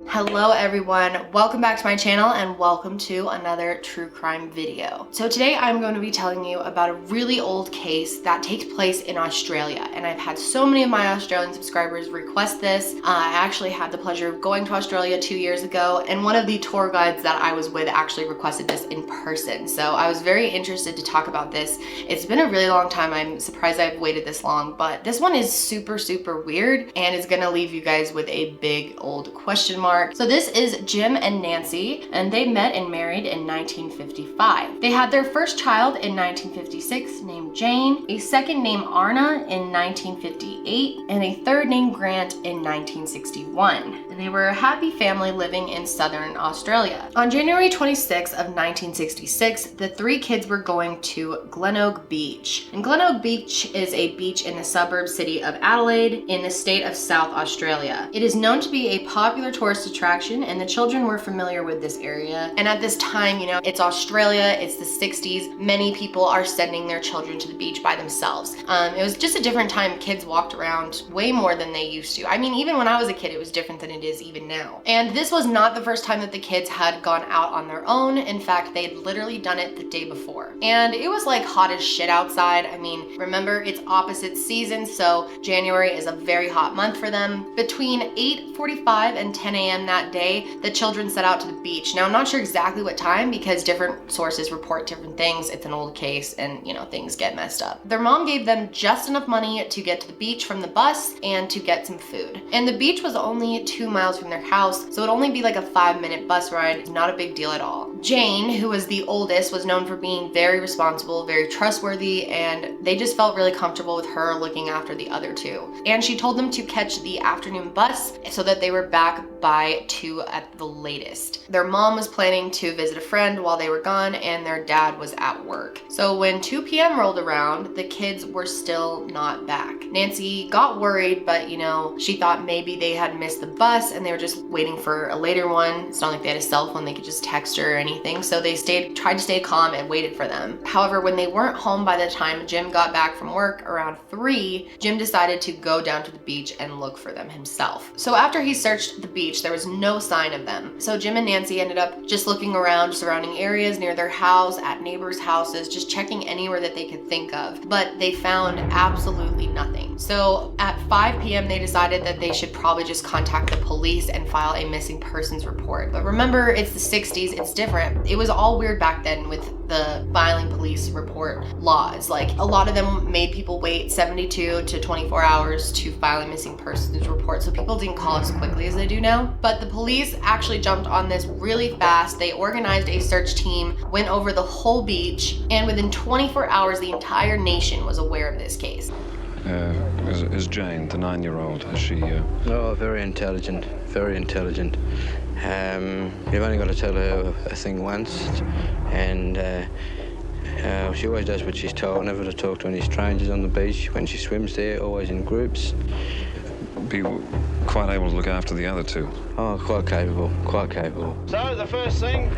Hello everyone, welcome back to my channel and welcome to another true crime video. So today I'm going to be telling you about a really old case that takes place in Australia, and I've had so many of my Australian subscribers request this. I actually had the pleasure of going to Australia 2 years ago, and one of the tour guides that I was with actually requested this in person. So I was very interested to talk about this. It's been a really long time. I'm surprised I've waited this long, but this one is super weird and it's gonna leave you guys with a big old question mark. So this is Jim and Nancy, and they met and married in 1955. They had their first child in 1956 named Jane, a second named Arnna in 1958, and a third named Grant in 1961. They were a happy family living in southern Australia. On January 26 of 1966, the three kids were going to Glenorchy Beach. And Glenorchy Beach is a beach in the suburb city of Adelaide in the state of South Australia. It is known to be a popular tourist attraction, and the children were familiar with this area. And at this time, you know, it's Australia, it's the 60s. Many people are sending their children to the beach by themselves. It was just a different time. Kids walked around way more than they used to. I mean, even when I was a kid, it was different than it is even now. And this was not the first time that the kids had gone out on their own. In fact, they had literally done it the day before. And it was like hot as shit outside. I mean, remember, it's opposite seasons, so January is a very hot month for them. Between 8:45 and 10 a.m. that day, the children set out to the beach. Now, I'm not sure exactly what time because different sources report different things. It's an old case and, you know, things get messed up. Their mom gave them just enough money to get to the beach from the bus and to get some food. And the beach was only 2 miles from their house, so it'd only be like a 5-minute bus ride. Not a big deal at all. Jane, who was the oldest, was known for being very responsible, very trustworthy, and they just felt really comfortable with her looking after the other two. And she told them to catch the afternoon bus so that they were back by 2 at the latest. Their mom was planning to visit a friend while they were gone, and their dad was at work. So when 2 p.m. rolled around, the kids were still not back. Nancy got worried, but you know, she thought maybe they had missed the bus and they were just waiting for a later one. It's not like they had a cell phone, they could just text her or anything. So they tried to stay calm and waited for them. However, when they weren't home by the time Jim got back from work around 3, Jim decided to go down to the beach and look for them himself. So after he searched the beach, there was no sign of them. So Jim and Nancy ended up just looking around surrounding areas near their house, at neighbors' houses, just checking anywhere that they could think of. But they found absolutely nothing. So at 5 p.m. they decided that they should probably just contact the police and file a missing persons report. But remember, it's the 60s, it's different. It was all weird back then with the filing police report laws. Like, a lot of them made people wait 72 to 24 hours to file a missing persons report, so people didn't call as quickly as they do now. But the police actually jumped on this really fast. They organized a search team, went over the whole beach, and within 24 hours the entire nation was aware of this case. Is Jane, the 9-year-old, is she... Oh, very intelligent, very intelligent. You've only got to tell her a thing once, and she always does what she's told, never to talk to any strangers on the beach. When she swims there, always in groups. Be quite able to look after the other two? Oh, quite capable, quite capable. So the first thing,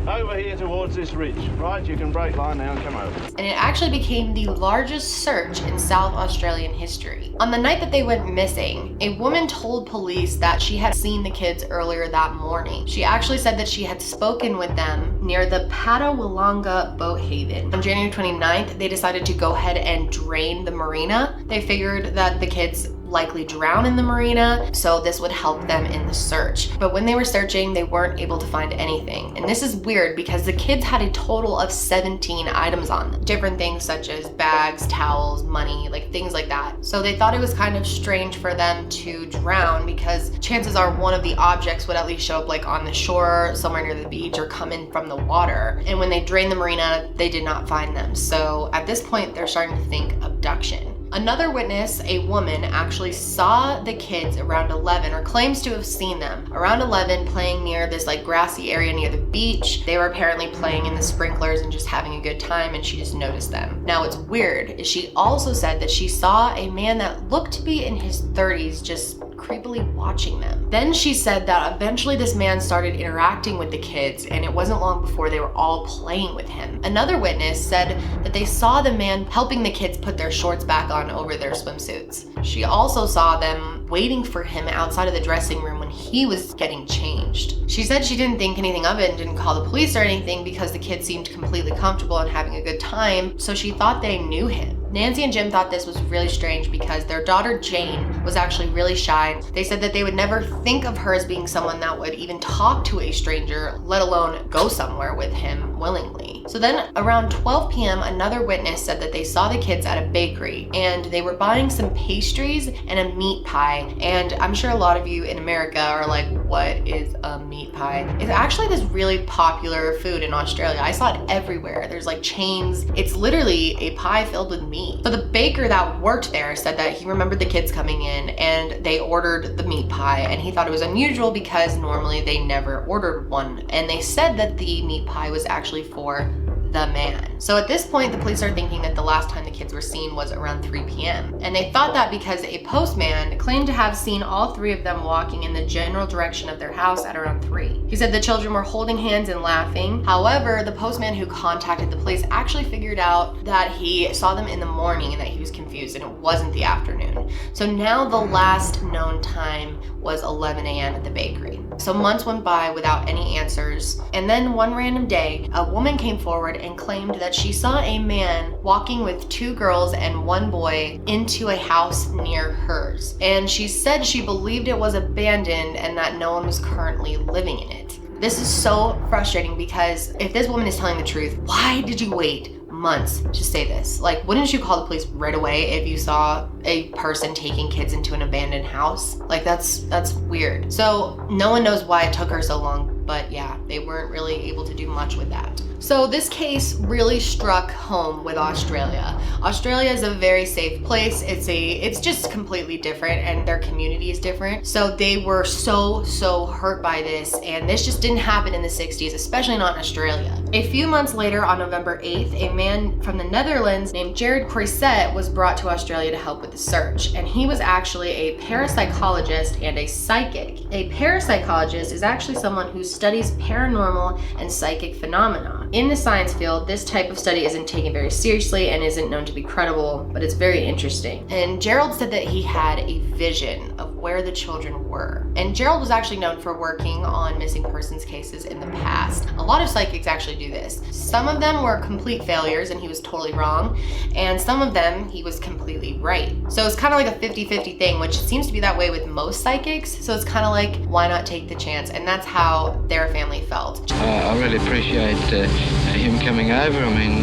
over here towards this ridge, right? You can break line now and come over. And it actually became the largest search in South Australian history. On the night that they went missing, a woman told police that she had seen the kids earlier that morning. She actually said that she had spoken with them near the Patawalanga boat haven. On January 29th, they decided to go ahead and drain the marina. They figured that the kids likely drown in the marina, so this would help them in the search. But when they were searching, they weren't able to find anything. And this is weird because the kids had a total of 17 items on them. Different things such as bags, towels, money, like things like that. So they thought it was kind of strange for them to drown because chances are one of the objects would at least show up like on the shore, somewhere near the beach, or come in from the water. And when they drained the marina, they did not find them. So at this point, they're starting to think abduction. Another witness, a woman, actually saw the kids around 11, or claims to have seen them around 11 playing near this like grassy area near the beach. They were apparently playing in the sprinklers and just having a good time, and she just noticed them. Now what's weird is she also said that she saw a man that looked to be in his 30s just creepily watching them. Then she said that eventually this man started interacting with the kids, and it wasn't long before they were all playing with him. Another witness said that they saw the man helping the kids put their shorts back on over their swimsuits. She also saw them waiting for him outside of the dressing room when he was getting changed. She said she didn't think anything of it and didn't call the police or anything because the kids seemed completely comfortable and having a good time, so she thought they knew him. Nancy and Jim thought this was really strange because their daughter Jane was actually really shy. They said that they would never think of her as being someone that would even talk to a stranger, let alone go somewhere with him willingly. So then around 12 p.m., another witness said that they saw the kids at a bakery and they were buying some pastries and a meat pie. And I'm sure a lot of you in America are like, what is a meat pie? It's actually this really popular food in Australia. I saw it everywhere. There's like chains. It's literally a pie filled with meat. So the baker that worked there said that he remembered the kids coming in and they ordered the meat pie, and he thought it was unusual because normally they never ordered one. And they said that the meat pie was actually for the man. So at this point, the police are thinking that the last time the kids were seen was around 3 p.m. And they thought that because a postman claimed to have seen all three of them walking in the general direction of their house at around 3. He said the children were holding hands and laughing. However, the postman who contacted the police actually figured out that he saw them in the morning and that he was confused and it wasn't the afternoon. So now the last known time was 11 a.m. at the bakery. So months went by without any answers. And then one random day, a woman came forward and claimed that she saw a man walking with 2 girls and 1 boy into a house near hers. And she said she believed it was abandoned and that no one was currently living in it. This is so frustrating because if this woman is telling the truth, why did you wait months to say this? Like, wouldn't you call the police right away if you saw a person taking kids into an abandoned house? Like, that's weird. So no one knows why it took her so long, but yeah, they weren't really able to do much with that. So this case really struck home with Australia. Australia is a very safe place. It's just completely different and their community is different. So they were so hurt by this, and this just didn't happen in the 60s, especially not in Australia. A few months later, on November 8th, a man from the Netherlands named Jared Croiset was brought to Australia to help with the search, and he was actually a parapsychologist and a psychic. A parapsychologist is actually someone who studies paranormal and psychic phenomena. In the science field, this type of study isn't taken very seriously and isn't known to be credible, but it's very interesting. And Gerald said that he had a vision of where the children were. And Gerald was actually known for working on missing persons cases in the past. A lot of psychics actually do this. Some of them were complete failures and he was totally wrong, and some of them he was completely right. So it's kind of like a 50-50 thing, which seems to be that way with most psychics. So it's kind of like, why not take the chance? And that's how their family felt. I really appreciate him coming over. I mean,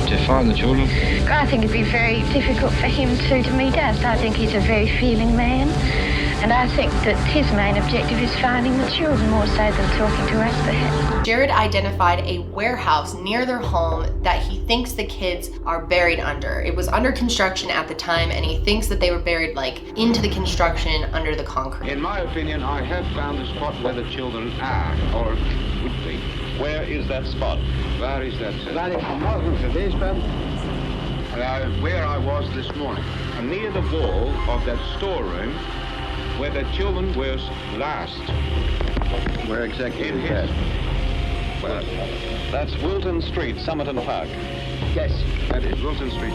to find the children. I think it'd be very difficult for him to meet us. I think he's a very feeling man, and I think that his main objective is finding the children more so than talking to us, perhaps. Jared identified a warehouse near their home that he thinks the kids are buried under. It was under construction at the time, and he thinks that they were buried like into the construction under the concrete. In my opinion, I have found the spot where the children are, or would be. Where is that spot? Where is that? That is northern to this, where I was this morning. Near the wall of that storeroom where the children were last. Where exactly In is that? Well, That's Wilton Street, Somerton Park. yes, that is Wilton Street.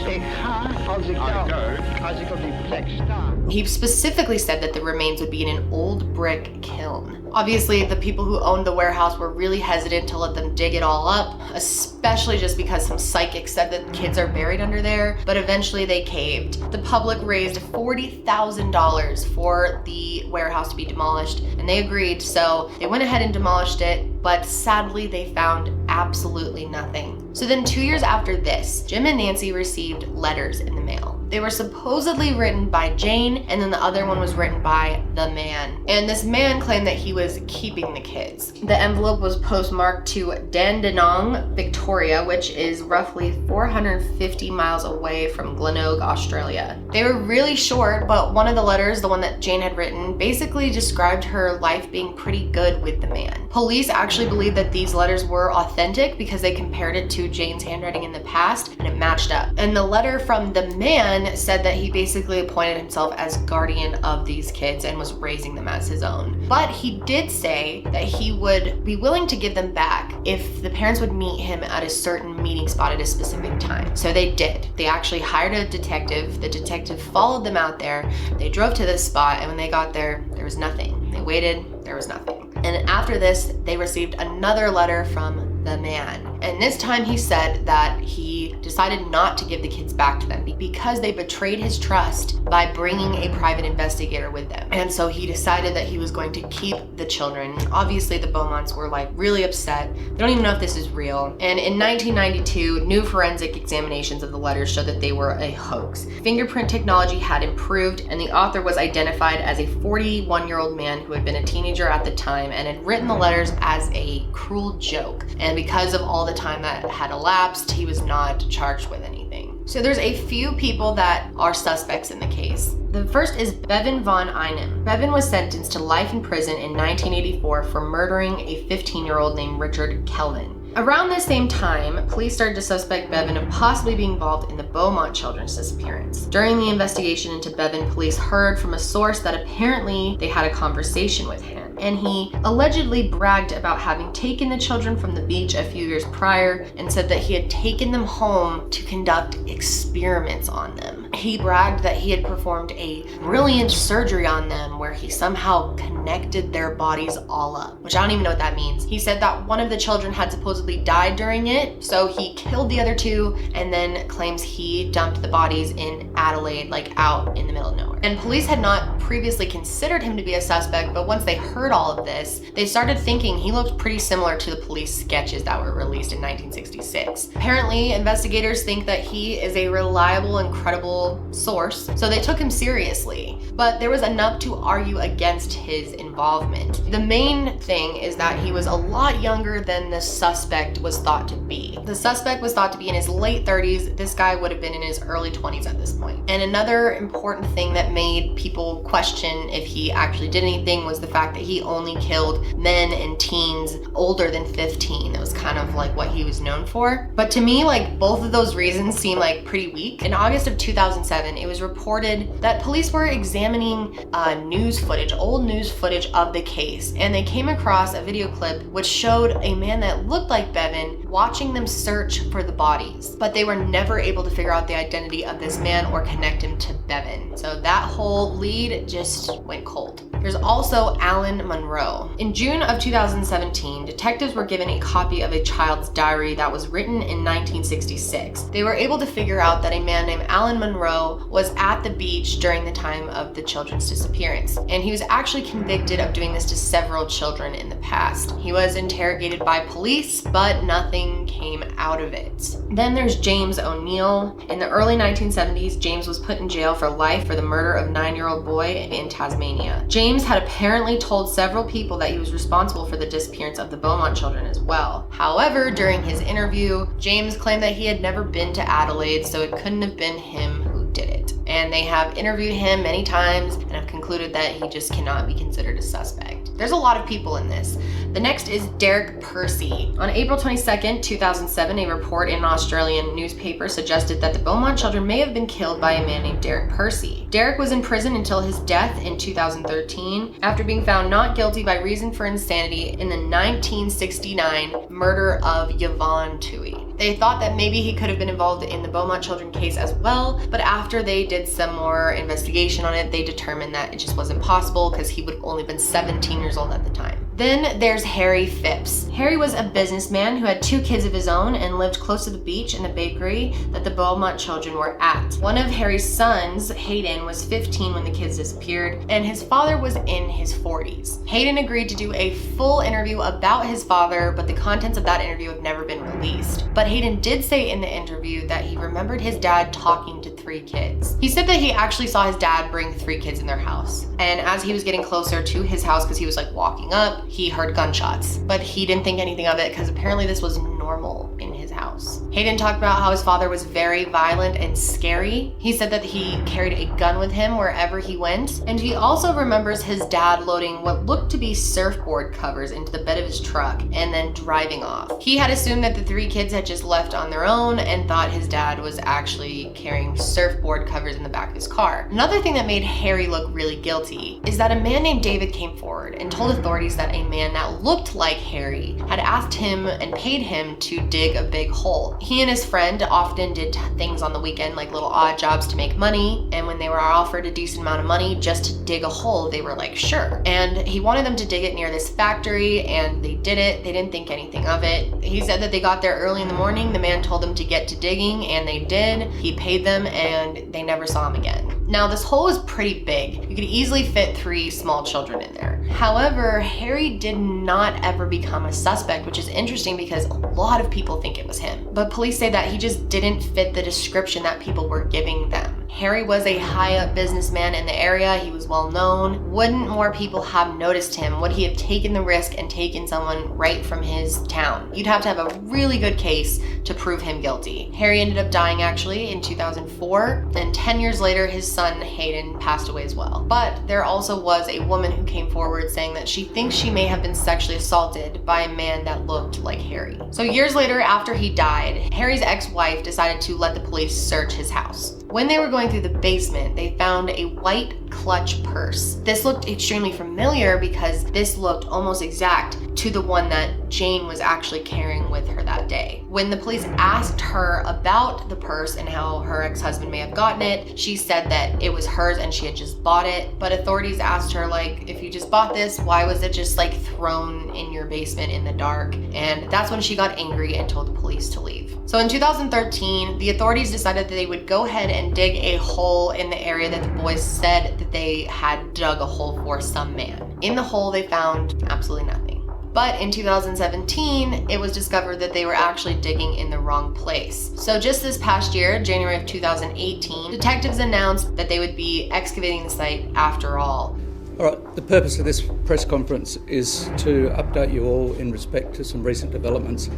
He specifically said that the remains would be in an old brick kiln. Obviously, the people who owned the warehouse were really hesitant to let them dig it all up, especially just because some psychics said that kids are buried under there, but eventually they caved. The public raised $40,000 for the warehouse to be demolished, and they agreed, so they went ahead and demolished it, but sadly they found absolutely nothing. So then 2 years after this, Jim and Nancy received letters in the mail. They were supposedly written by Jane, and then the other one was written by the man. And this man claimed that he was keeping the kids. The envelope was postmarked to Dandenong, Victoria, which is roughly 450 miles away from Glenorg, Australia. They were really short, but one of the letters, the one that Jane had written, basically described her life being pretty good with the man. Police actually believe that these letters were authentic because they compared it to Jane's handwriting in the past, and it matched up. And the letter from the man Alan said that he basically appointed himself as guardian of these kids and was raising them as his own. But he did say that he would be willing to give them back if the parents would meet him at a certain meeting spot at a specific time. So they did. They actually hired a detective. The detective followed them out there. They drove to this spot, and when they got there, there was nothing. They waited, there was nothing. And after this, they received another letter from the man. And this time he said that he decided not to give the kids back to them because they betrayed his trust by bringing a private investigator with them. And so he decided that he was going to keep the children. Obviously, the Beaumonts were like really upset. They don't even know if this is real. And in 1992, new forensic examinations of the letters showed that they were a hoax. Fingerprint technology had improved, and the author was identified as a 41-year-old man who had been a teenager at the time and had written the letters as a cruel joke. And because of all the time that had elapsed, he was not charged with anything. So there's a few people that are suspects in the case. The first is Bevan von Einem. Bevan was sentenced to life in prison in 1984 for murdering a 15-year-old named Richard Kelvin. Around the same time, police started to suspect Bevan of possibly being involved in the Beaumont children's disappearance. During the investigation into Bevan, police heard from a source that apparently they had a conversation with him, and he allegedly bragged about having taken the children from the beach a few years prior and said that he had taken them home to conduct experiments on them. He bragged that he had performed a brilliant surgery on them where he somehow connected their bodies all up, which I don't even know what that means. He said that one of the children had supposedly died during it, so he killed the other two and then claims he dumped the bodies in Adelaide, like out in the middle of nowhere. And police had not previously considered him to be a suspect, but once they heard all of this, they started thinking he looked pretty similar to the police sketches that were released in 1966. Apparently, investigators think that he is a reliable and credible source, so they took him seriously. But there was enough to argue against his involvement. The main thing is that he was a lot younger than the suspect was thought to be. The suspect was thought to be in his late 30s. This guy would have been in his early 20s at this point. And another important thing that made people question if he actually did anything was the fact that he only killed men and teens older than 15. That was kind of like what he was known for. But to me, like, both of those reasons seem like pretty weak. In August of 2007, it was reported that police were examining old news footage of the case, and they came across a video clip which showed a man that looked like Bevan watching them search for the bodies, but they were never able to figure out the identity of this man or connect him to Bevan. So that whole lead just went cold. There's also Alan Monroe. In June of 2017, detectives were given a copy of a child's diary that was written in 1966. They were able to figure out that a man named Alan Monroe was at the beach during the time of the children's disappearance, and he was actually convicted of doing this to several children in the past. He was interrogated by police, but nothing came out of it. Then there's James O'Neill. In the early 1970s, James was put in jail for life for the murder of a 9-year-old boy in Tasmania. James had apparently told several people that he was responsible for the disappearance of the Beaumont children as well. However, during his interview, James claimed that he had never been to Adelaide, so it couldn't have been him who did it. And they have interviewed him many times and have concluded that he just cannot be considered a suspect. There's a lot of people in this. The next is Derek Percy. On April 22nd, 2007, a report in an Australian newspaper suggested that the Beaumont children may have been killed by a man named Derek Percy. Derek was in prison until his death in 2013 after being found not guilty by reason for insanity in the 1969 murder of Yvonne Toohey. They thought that maybe he could have been involved in the Beaumont children case as well, but after they did some more investigation on it, they determined that it just wasn't possible because he would have only been 17 years old at the time. Then there's Harry Phipps. Harry was a businessman who had 2 kids of his own and lived close to the beach and the bakery that the Beaumont children were at. One of Harry's sons, Hayden, was 15 when the kids disappeared, and his father was in his 40s. Hayden agreed to do a full interview about his father, but the contents of that interview have never been released. But Hayden did say in the interview that he remembered his dad talking to 3 kids. He said that he actually saw his dad bring 3 kids in their house, and as he was getting closer to his house, because he was like walking up, he heard gunshots, but he didn't think anything of it because apparently this was normal in his house. house. Hayden talked about how his father was very violent and scary. He said that he carried a gun with him wherever he went, and he also remembers his dad loading what looked to be surfboard covers into the bed of his truck and then driving off. He had assumed that the 3 kids had just left on their own and thought his dad was actually carrying surfboard covers in the back of his car. Another thing that made Harry look really guilty is that a man named David came forward and told authorities that a man that looked like Harry had asked him and paid him to dig a big hole. He and his friend often did things on the weekend, like little odd jobs to make money, and when they were offered a decent amount of money just to dig a hole, they were like, sure. And he wanted them to dig it near this factory, and they did it. They didn't think anything of it. He said that they got there early in the morning. The man told them to get to digging, and they did. He paid them, and they never saw him again. Now, this hole was pretty big. You could easily fit 3 small children in there. However, Harry did not ever become a suspect, which is interesting because a lot of people think it was him. But police say that he just didn't fit the description that people were giving them. Harry was a high-up businessman in the area. He was well known. Wouldn't more people have noticed him? Would he have taken the risk and taken someone right from his town? You'd have to have a really good case to prove him guilty. Harry ended up dying actually in 2004, and 10 years later, his son Hayden passed away as well. But there also was a woman who came forward saying that she thinks she may have been sexually assaulted by a man that looked like Harry. So years later, after he died, Harry's ex-wife decided to let the police search his house. When they were going through the basement, they found a white clutch purse. This looked extremely familiar because this looked almost exact to the one that Jane was actually carrying with her that day. When the police asked her about the purse and how her ex-husband may have gotten it, she said that it was hers and she had just bought it. But authorities asked her, like, if you just bought this, why was it just like thrown in your basement in the dark? And that's when she got angry and told the police to leave. So in 2013, the authorities decided that they would go ahead and dig a hole in the area that the boys said that they had dug a hole for some man. In the hole, they found absolutely nothing. But in 2017, it was discovered that they were actually digging in the wrong place. So just this past year, January of 2018, detectives announced that they would be excavating the site after all. All right, the purpose of this press conference is to update you all in respect to some recent developments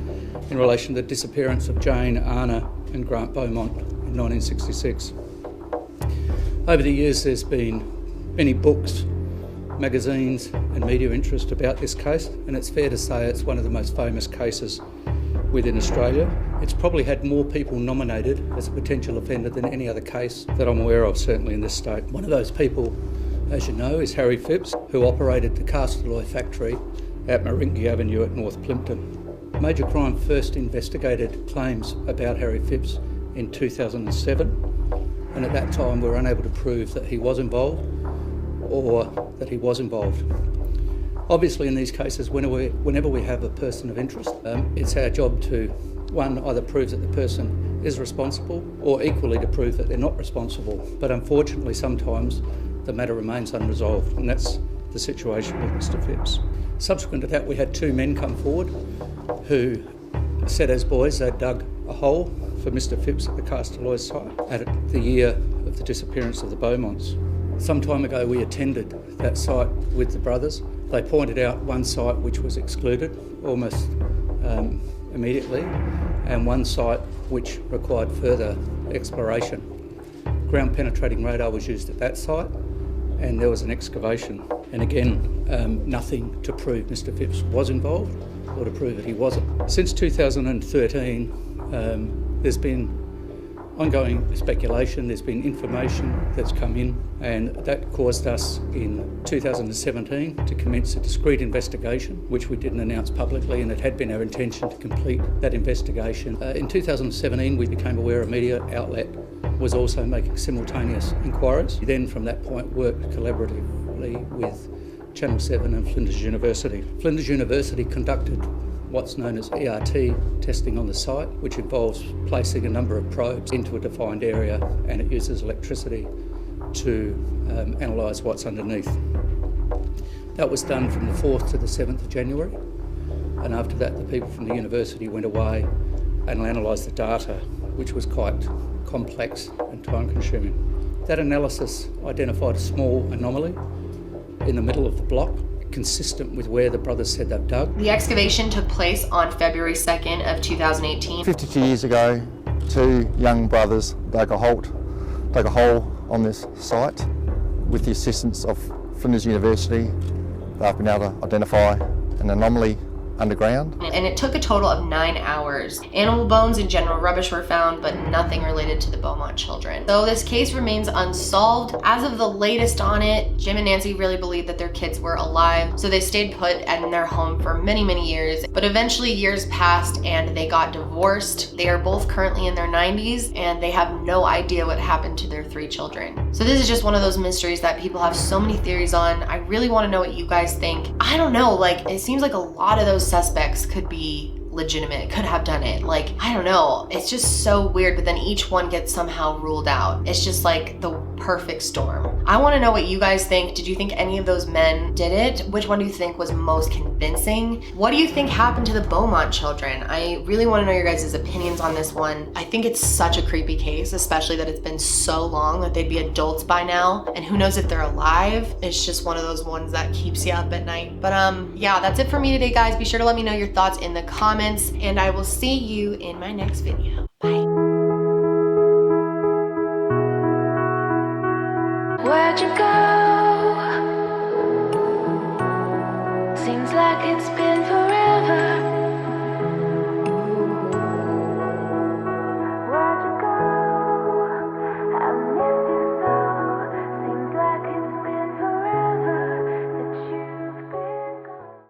in relation to the disappearance of Jane, Arnna and Grant Beaumont in 1966. Over the years, there's been many books, magazines and media interest about this case, and it's fair to say it's one of the most famous cases within Australia. It's probably had more people nominated as a potential offender than any other case that I'm aware of, certainly in this state. One of those people, as you know, is Harry Phipps, who operated the Castor factory at Maringi Avenue at North Plympton. Major Crime first investigated claims about Harry Phipps in 2007, and at that time we were unable to prove that he was involved or that he was involved. Obviously in these cases, whenever we have a person of interest, it's our job to, one, either prove that the person is responsible or equally to prove that they're not responsible. But unfortunately sometimes the matter remains unresolved, and that's the situation with Mr. Phipps. Subsequent to that, we had 2 men come forward who said as boys they'd dug a hole for Mr. Phipps at the Castor site at the year of the disappearance of the Beaumonts. Some time ago we attended that site with the brothers. They pointed out one site which was excluded almost immediately, and one site which required further exploration. Ground penetrating radar was used at that site, and there was an excavation. And again, nothing to prove Mr. Phipps was involved or to prove that he wasn't. Since 2013, there's been ongoing speculation, there's been information that's come in, and that caused us in 2017 to commence a discrete investigation, which we didn't announce publicly, and it had been our intention to complete that investigation. In 2017, we became aware a media outlet was also making simultaneous inquiries. We then, from that point, worked collaboratively with Channel 7 and Flinders University. Flinders University conducted what's known as ERT testing on the site, which involves placing a number of probes into a defined area, and it uses electricity to analyse what's underneath. That was done from the 4th to the 7th of January, and after that the people from the university went away and analysed the data, which was quite complex and time-consuming. That analysis identified a small anomaly in the middle of the block, consistent with where the brothers said they've dug. The excavation took place on February 2nd of 2018. 52 years ago, two young brothers dug a hole on this site. With the assistance of Flinders University, they've been able to identify an anomaly underground. And it took a total of 9 hours. Animal bones and general rubbish were found, but nothing related to the Beaumont children. So this case remains unsolved. As of the latest on it, Jim and Nancy really believed that their kids were alive, so they stayed put in their home for many, many years. But eventually years passed and they got divorced. They are both currently in their 90s and they have no idea what happened to their 3 children. So this is just one of those mysteries that people have so many theories on. I really want to know what you guys think. I don't know, like, it seems like a lot of those suspects could be legitimate, could have done it. Like, I don't know. It's just so weird, but then each one gets somehow ruled out. It's just like the perfect storm. I want to know what you guys think. Did you think any of those men did it? Which one do you think was most convincing? What do you think happened to the Beaumont children? I really want to know your guys' opinions on this one. I think it's such a creepy case, especially that it's been so long that they'd be adults by now, and who knows if they're alive. It's just one of those ones that keeps you up at night. But yeah, that's it for me today, guys. Be sure to let me know your thoughts in the comments, and I will see you in my next video. Bye.